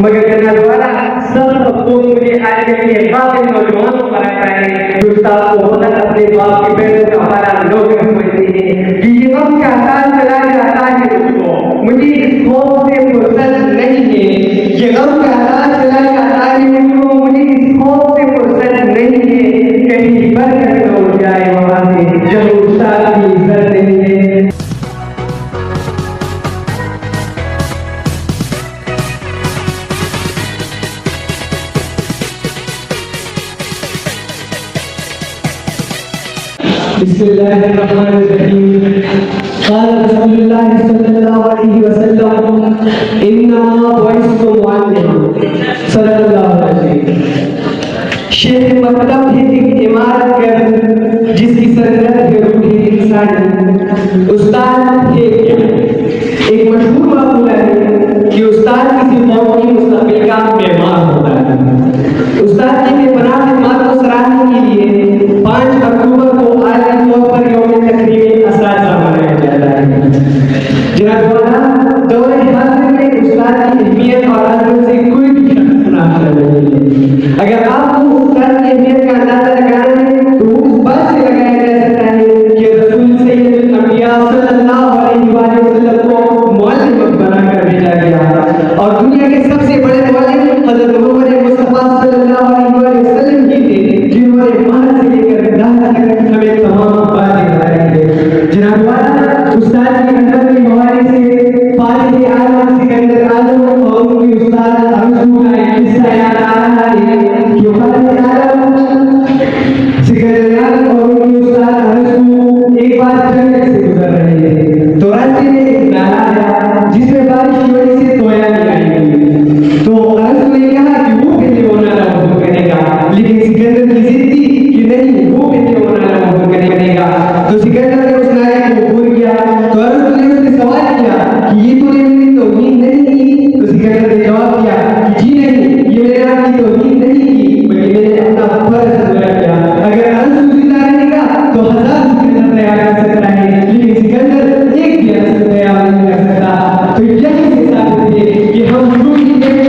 مگر جناب والا سب افسوس مجھے عالم کے قابل نوجوانوں پر آتا ہے جو استاد کو وطن اپنے باپ کے بیٹوں کا ہمارا لوگ سمجھتے ہیں کہ یہ وقت کا سال چلا جاتا ہے دوستوں، مجھے اس خوف سے فرصت نہیں ہے، یہ غم کا سال چلا جاتا ہے دوستوں، مجھے اس خوف سے فرصت نہیں ہے، کہیں بر کر ہو جائے وہاں سے جب استاد کی عزت نہیں ہے۔ بسم الله الرحمن الرحيم قال رسول الله صلى الله عليه وسلم انما بعثت معلما صلی اللہ علیہ وسلم۔ شیخ مکتب ہے ایک عمارت کر جس کی سرحد ہے روح انسانی، استاد ہے کیا؟ ایک مشہور مقولہ ہے کہ استاد کسی قوم کی مستقبل کا معمار ہوتا ہے۔ استاد کی بے پناہ خدمات کو سراہنے کے لیے 5 اکتوبر کو عالمی طور پر یوم تکریم اساتذہ منایا جاتا ہے۔ جناب والا دور حاضر میں استاد کی اہمیت اور عظمت سے کوئی بھی شخص ناخبر نہیں ہے۔ اگر آپ کو استاد کی اہمیت کا اندازہ لگانا ہے تو اس بات سے لگایا جا سکتا ہے کہ رسول سید الانبیاء صلی اللہ علیہ وآلہ وسلم کو معلم بنا کر بھیجا گیا اور دنیا کے سب سے بڑے معلم حضرت محمد مصطفیٰ صلی اللہ علیہ وآلہ وسلم ہی تھے جنہوں نے مہد سے لے کر داہ تک ہمیں تمام باتیں بتائی ہیں۔ جناب والا استاد کی اندر کے حوالے سے فاتح عالم سکندر عالم اور ان کے استاد ارسطو کا ایک قصہ یاد آ رہا ہے کہ فاتح عالم سکندر عالم اور ان کے استاد ارسطو ایک بار جنگل سے گزر رہے تھے تو راستے میں ایک نالا آیا جس میں بارش کی وجہ سے تویا نہیں آئی گئی، تو ارسطو نے کہا کہ وہ پہلے وہ نالا عبور کرے گا، لیکن سکندر کی ضد تھی کہ نہیں وہ پہلے وہ نالا عبور کرے گا، تو سکندر نے اس نالے کو عبور کیا تو ارسطو نے اس سے سوال کیا کہ یہ تو نے میری توہین نہیں کی؟ تو سکندر نے جواب دیا کہ جی نہیں، یہ میرے آپ کی توہین نہیں کی بلکہ میں نے اپنا فرض پورا کیا۔ اگر ارسطو زندہ رہے گا تو 1000 سکندر تیار کر سکتا ہے لیکن سکندر ایک بھی ارسطو تیار نہیں کر سکتا۔ تو یہی سے ثابت ہے کہ ہم شروع کی جگہ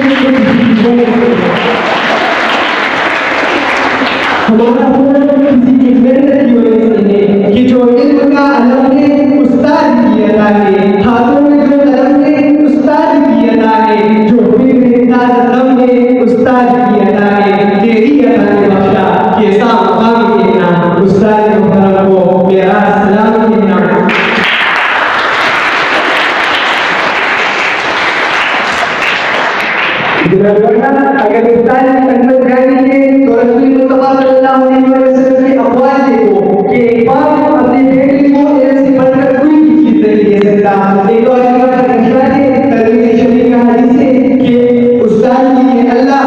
ہمارا ہنر کسی کی محنت کی وجہ سے ہے کہ جو علم کا علم ہے استاد کی ادا ہے، ہاتھوں میں جو قلم ہے استاد کی ادا ہے، جو دل میں قلم ہے استاد کی ادا ہے، تیری ادا نے بخشا کیسا مقام کہنا، استاد محترم کو میرا سلام کہنا۔ اگر استاد کی خدمت جانی ہے تو رسول مصطفیٰ صلی اللہ علیہ وسلم کے اقوال دیکھو کہ ایک باپ اپنی بیٹی کو علم سے بڑھ کر کوئی بھی چیز نہیں دے سکتا۔ ایک اور جگہ پر ارشاد ہے ترمذی شریف کا حدیث ہے کہ استاد کے لیے اللہ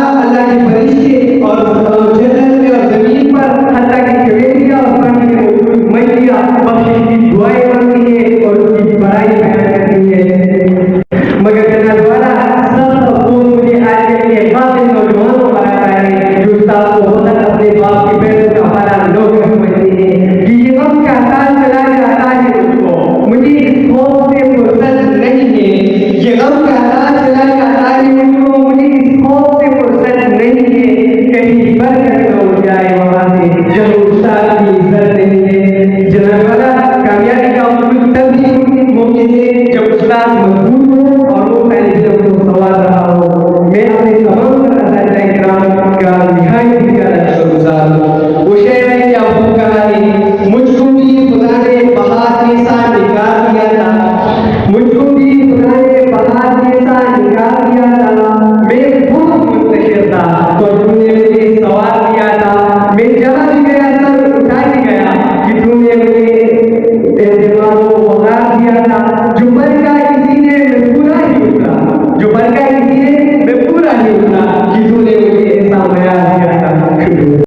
کے فرشتے اور جنت میں اور زمین پر حتیٰ کہ چڑیلیاں اور پانی میں موجود مچھلیاں بخشش کی دعائیں مانگتی ہیں اور اس کی بڑائی بیان کرتی ہیں۔ مگر جناب والا سب افسوس مجھے عالم کے قابل نوجوانوں پر آتا ہے جو استاد کو وطن اپنے باپ کے بیٹوں کا ہمارا لوگ سمجھتے ہیں کہ یہ وقت کا سال چلا جاتا ہے دوستوں، مجھے اس خوف سے فرصت نہیں ہے، یہ غم کا سال چلا جاتا ہے دوستوں، مجھے اس خوف سے فرصت نہیں ہے، کہیں بر کر ہو جائے وہاں سے جب استاد کی عزت نہیں ہے۔ جناب والا کامیابی کا اصول تب ہی ممکن ہے جب استاد مضبوط ہو اور وہ پہلے جب کو سوال رہا ہو۔ میں اپنے تمام اساتذہ کرام کا نہایت زیادہ شکر گزار ہوں۔ وہ شعر ہے کہ ابو کہا ہے مجھ کو بھی خدا نے بہار جیسا نگاہ دیا تھا، مجھ کو بھی خدا نے بہار جیسا نگاہ دیا تھا، میں بہت منتشر تھا تو تم نے مجھے سوال دیا تھا، میں جہاں بھی گیا سر اٹھا کے گیا کہ تم نے مجھے اعتماد و وقار دیا تھا، جو مر